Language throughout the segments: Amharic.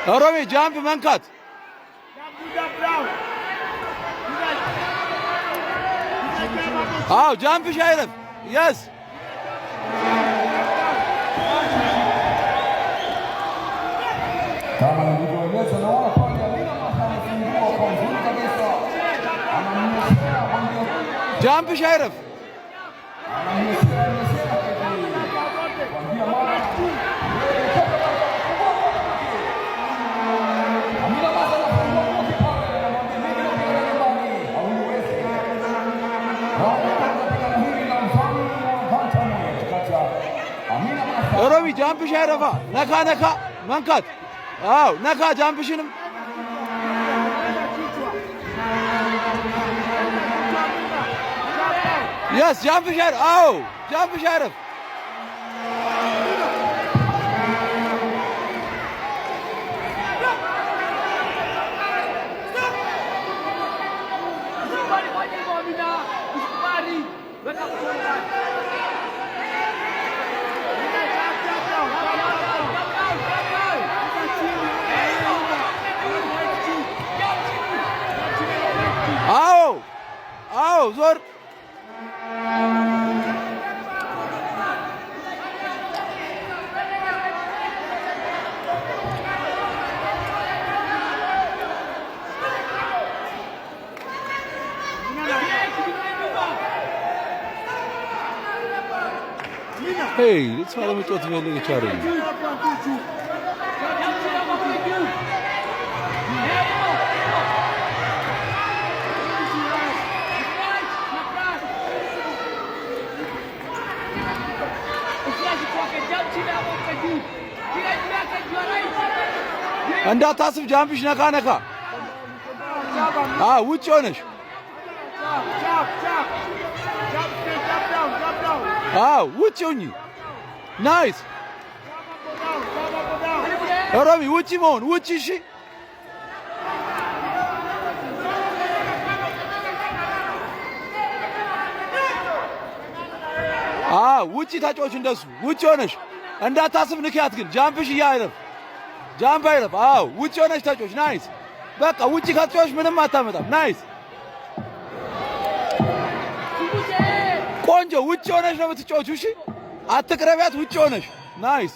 Romy, jump መንካት አው ጃምፕ ሻይረፍ yes ጃምፕ ሻይረፍ ሮሚ ጃምፕ ሻይረፋ ነካ ነካ መንካት አው ነካ ጃምፕሽንም yes ጃምፕ ሻይር አው ጃምፕ ሻይረፍ አው ዞር hey let's follow me to the challenge እንዳታስብ ጃምፕሽ ነካ ነካ ውጭ ሆነሽ ውጭ ሁኚ ናይስ ሮሚ ውጭ መሆን ውጭ እሺ ውጭ ታጫዎች እንደሱ ውጭ ሆነሽ እንዳታስብ ንኪያት ግን ጃምፕሽ እያይረፍ ጃምፕ አይረፍ ውጭ ሆነሽ ታጫዎች ናይስ በቃ ውጭ ካጫዎች ምንም አታመጣም ናይስ ቆንጆ ውጭ ሆነሽ ነው የምትጫወቺው እሺ አትቅረቢያት ውጭ ሆነሽ ናይስ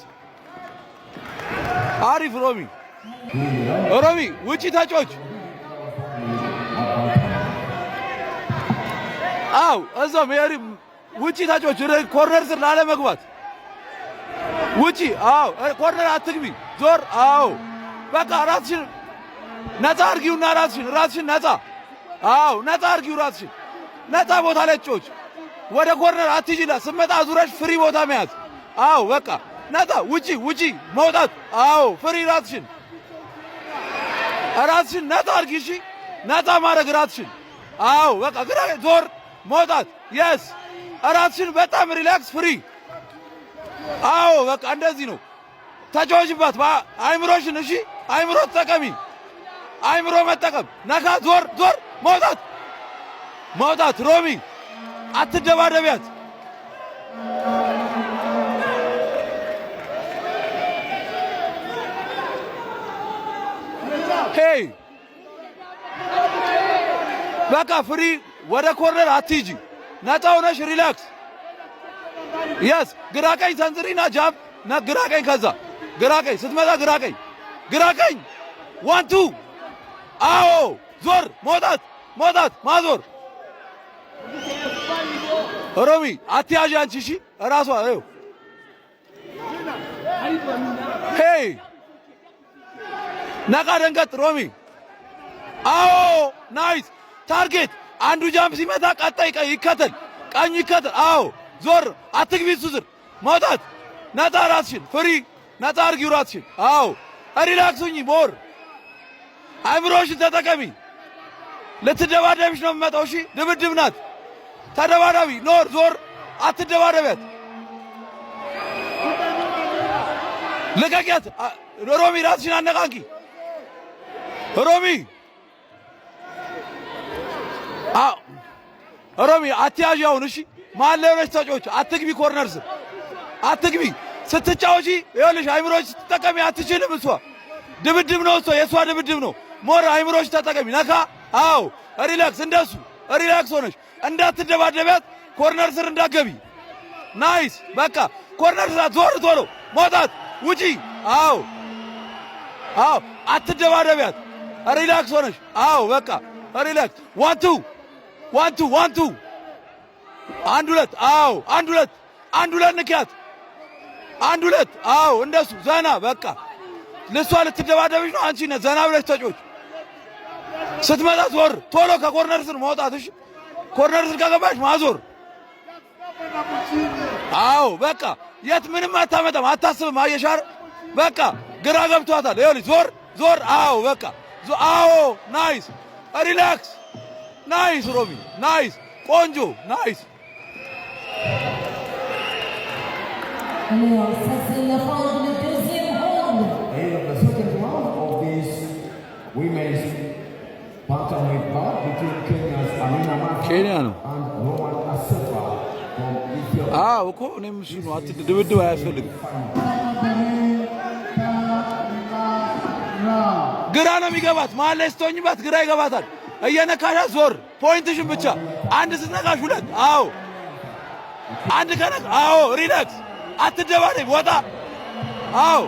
አሪፍ ሮሚ ውጭ ታጫዎች እዛው ሜሪ ውጭ ታጫዎች ኮርነር ስር ላለመግባት ውጪ ኮርነር አትግቢ ዞር በቃ ራስሽን ነፃ አርጊውና ራስሽን ነፃ ነፃ አርጊው ራስሽን ነፃ ቦታ ላይ ጮች ወደ ኮርነር አትጂላ ስመጣ ዙረሽ ፍሪ ቦታ መያዝ በቃ ነፃ ውጪ መውጣት ፍሪ ራስሽን ነፃ አርጊ እሺ ነፃ ማድረግ ራስሽን በቃ ግራ ዞር መውጣት yes ራስሽን በጣም ሪላክስ ፍሪ በቃ እንደዚህ ነው ተጫወችባት አይምሮሽን እሺ አይምሮ ተጠቀሚ አይምሮ መጠቀም ነካ ዞር መውጣት ሮሚ አትደባደቢያት ሄይ በቃ ፍሪ ወደ ኮርነር አትሂጂ ነፃ ሆነሽ ሪላክስ yes ግራ ቀኝ ሰንዝሪና ጃምፕ ግራ ቀኝ ከዛ ግራ ቀኝ ስትመጣ ግራ ቀኝ 1 2 ዞር መውጣት ማዞር ሮሚ አትያዥ አንቺ እሺ እራሷ ሄይ ነቃ ደንገጥ ሮሚ ናይስ ታርጌት አንዱ ጃምፕ ሲመታ ቀጣይ ቀኝ ይከተል ዞር አትግቢ እሱ ስር መውጣት ነፃ ራስሽን ፍሪ ነፃ አርጊው ራስሽን ሪላክስ ሁኚ ሞር አይምሮሽን ተጠቀሚ ልትደባደብሽ ነው የምመጣው እሺ ድብድብ ናት ተደባዳቢ ዞር አትደባደቢያት ልቀቂያት ሮሚ ራስሽን አነቃቂ ሮሚ ሮሚ አትያዥ አሁን እሺ መሀል ላይ ሆነሽ ተጫወች አትግቢ ኮርነር ስር አትግቢ ስትጫወቺ ይኸውልሽ አይምሮሽ ስትጠቀሚ አትችልም እሷ ድብድብ ነው እሷ የእሷ ድብድብ ነው ሞር አይምሮሽ ተጠቀሚ ነካ አዎ ሪላክስ እንደሱ ሪላክስ ሆነሽ እንዳትደባደቢያት ኮርነር ስር እንዳትገቢ ናይስ በቃ ኮርነር ስር ዞር ቶሎ መውጣት ውጪ አዎ አዎ አትደባደቢያት ሪላክስ ሆነሽ አዎ በቃ ሪላክስ ዋን ቱ አንድ ሁለት አዎ አንድ ሁለት ንኪያት አንድ ሁለት አዎ እንደሱ ዘና በቃ ለሷ ልትደባደብሽ ነው አንቺ ነህ ዘና ብለሽ ተጮች ስትመጣ ዞር ቶሎ ከኮርነር ስር መውጣት እሺ ኮርነር ስር ከገባሽ ማዞር አዎ በቃ የት ምንም አታመጣም አታስብም አየሻር በቃ ግራ ገብቷታል ይኸውልሽ ዞር አዎ በቃ አዎ ናይስ ሪላክስ ናይስ ሮሚ ናይስ ቆንጆ ናይስ ኬንያ ነው አዎ እኮ እኔም እሱ ነው ድብድብ አያስፈልግም ግራ ነው የሚገባት መሀል ላይ ስትሆኝባት ግራ ይገባታል እየነካሻት ዞር ፖይንትሽን ብቻ አንድ ስትነካሽ ሁለት አዎ አንድ ከነካ አዎ ሪላክስ አትደባደብ ወጣ አዎ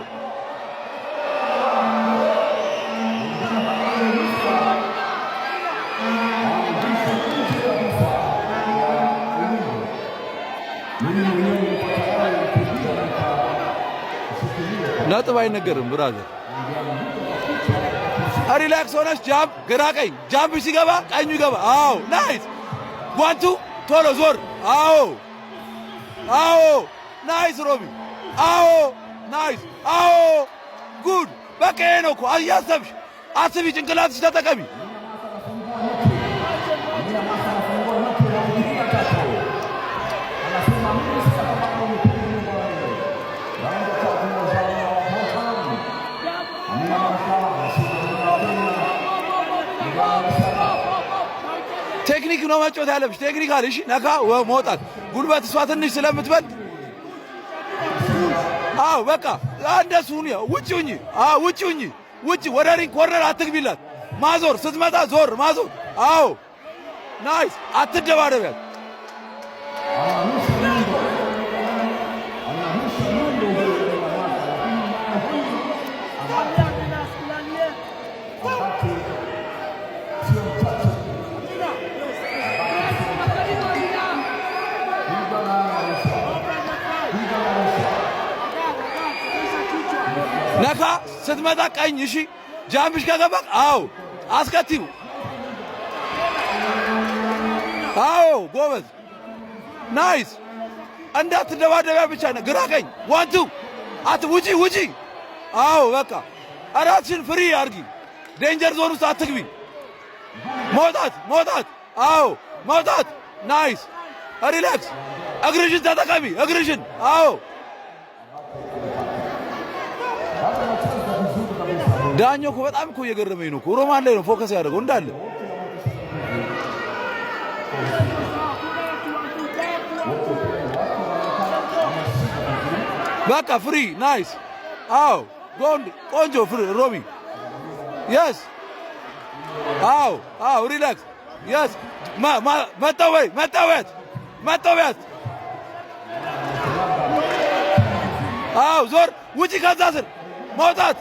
ነጥብ አይነገርም ብራዘር ሪላክስ ሆነሽ ጃምፕ ግራ ቀኝ ጃምፕ ሲገባ ቀኙ ይገባ አዎ ናይስ ዋንቱ ቶሎ ዞር አዎ ናይስ ሮቢ አዎ ናይስ አዎ ጉድ በቃ ይሄ ነው እኮ እያሰብሽ አስቢ ጭንቅላትሽ ተጠቀሚ ቴክኒክ ነው መጫወት ያለብሽ ቴክኒክ አለ እሺ ነካ መውጣት ጉልበት እሷ ትንሽ ስለምትበልጥ አዎ በቃ እንደሱ ነው ውጪ ውጪ ወደ ሪንግ ኮርነር አትግቢላት ማዞር ስትመጣ ዞር ማዞር አዎ ናይስ አትደባደቢያት ነካ ስትመጣ ቀኝ እሺ ጃምብሽ ከገባ አዎ አስከቲው አዎ ጎበዝ ናይስ እንዳትደባደቢያ ብቻ ነው ግራ ቀኝ ዋንቱ ውጪ አዎ በቃ አራትሽን ፍሪ አርጊ ዴንጀር ዞን ውስጥ አትግቢ መውጣት አዎ መውጣት ናይስ ሪላክስ እግርሽን ተጠቀሚ እግርሽን አዎ ዳኛው እኮ በጣም እኮ እየገረመኝ ነው እኮ ሮማን ላይ ነው ፎከስ ያደርገው እንዳለ በቃ ፍሪ ናይስ አዎ ቆንጆ ፍሪ ሮሚ የስ አዎ ሪላክስ የስ መጣወያት አዎ ዞር ውጪ ከዛ ስር መውጣት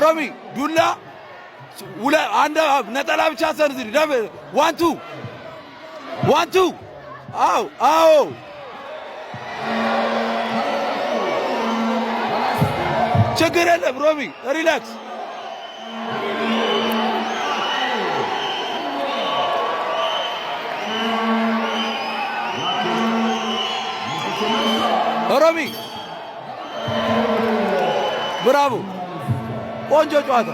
ሮሚ ዱላ አንድ ነጠላ ብቻ ሰንዝሪ ዋንቱ አዎ ችግር የለም ሮሚ ሪላክስ ሮሚ ብራቮ ቆንጆ ጨዋታ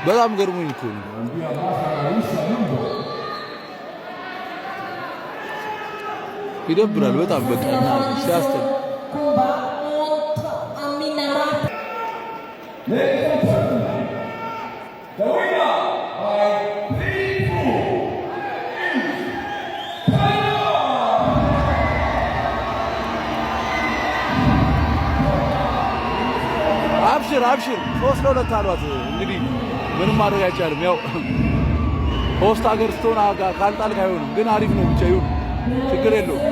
በጣም ገርሞኝ እኮ ነው። ይደብራል በጣም በቃ ሲያስተል አብሽር 3-2 አሏት። እንግዲህ ምንም ማድረግ አይቻልም። ያው ሆስት ሀገር ስትሆን ካልጣልክ አይሆንም፣ ግን አሪፍ ነው ብቻ ይሁን፣ ችግር የለውም።